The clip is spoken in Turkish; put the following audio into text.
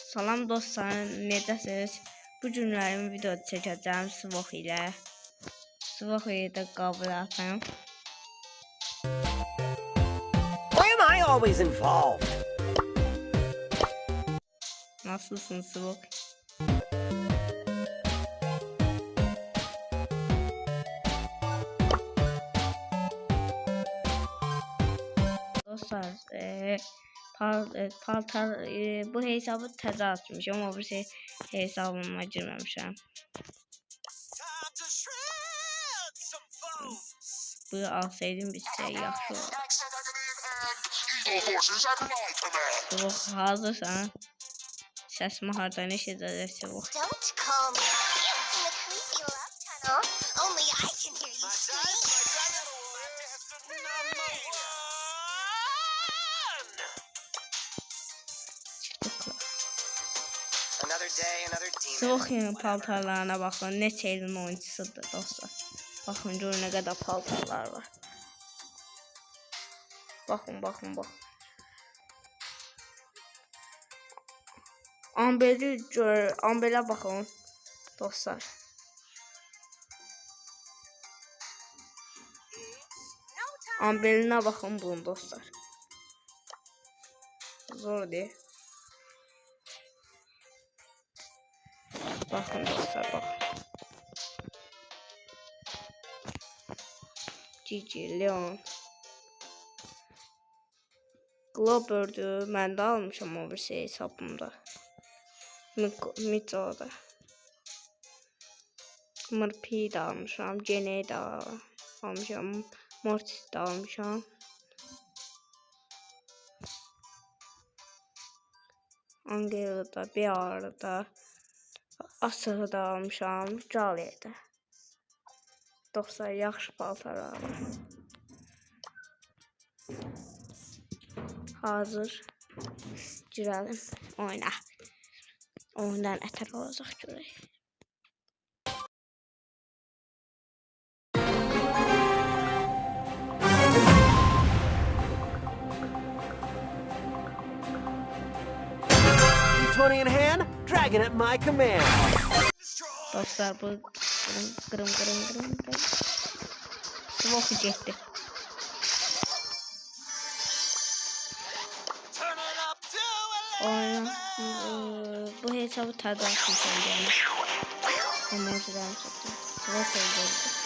Salam dostlar, necəsiniz? Bu günlərim video çəkəcəm Svox ilə. Svox'u da qəbul etməm. Why am I always involved? Nasılsın Svox? Dostlar, paltar bu hesabı təzə açmışam, o bir hesabıma girməmişəm. Bu alsaydım bizə yaxşı olur. Svox, hazırsan? Səsimi hardan eşidəcək Svox? Don't call me. It's in the creepy love tunnel. Only I can hear you scream. Another day, another demon. Svox'un paltarlarına baxın, neçə ilin oyuncusudur dostlar. Baxın görün nə qədər paltarlar var. Baxın. Amber'ə baxın dostlar. Amber'inə baxın bunun dostlar. Zor değil. Bakın dostlar, bakın. Gigi, Leon. Glober'du. Mən də almışam o bir hesabımda. Mitro'da. Mırpi'yi de almışam. Jenny'yi de almışam. Mortis'i de almışam. Angela'da, Bear'da. Asığı da almışam. Jolly'də. Dostlar, yaxşı paltar almışam. Hazır. Girelim oyuna. Oyundan ətər olacaq görək. D20 in hand, dragon at my command. Dostlar, bu qırım. Svox getdi. Oyun bu hesabı təzə açmışam yəni. Emojilərini çəkdim. Svox öldürdü.